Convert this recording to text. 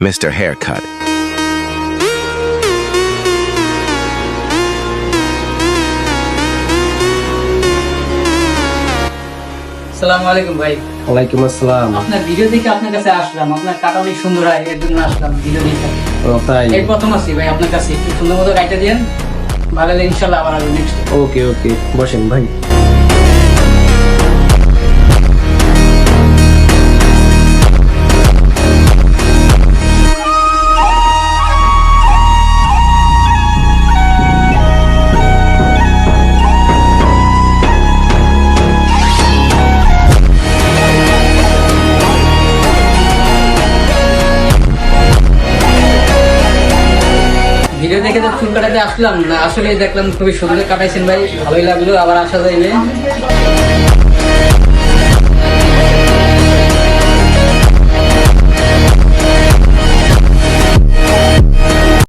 Mr. Haircut. আসসালামু আলাইকুম ভাই। ওয়ালাইকুম আসসালাম। আপনার ভিডিও দেখে আপনার কাছে আসলাম, আপনার কাটা অনেক সুন্দর হয়, এর জন্য আসলাম ভিডিও দেখে। ও তাই? এই প্রথম আসি ভাই আপনার কাছে, একটু সুন্দর মতো কাটা দিয়েন, ভালো হলে ইনশাল্লাহ আবার আসবো নেক্সট। ওকে ওকে, বসেন ভাই। ভিডিও দেখে তো চুল কাটাতে আসলাম না, আসলে দেখলাম খুবই সুন্দর কাটাইছেন ভাই, ভালোই লাগলো, আবার আসা যাইবে।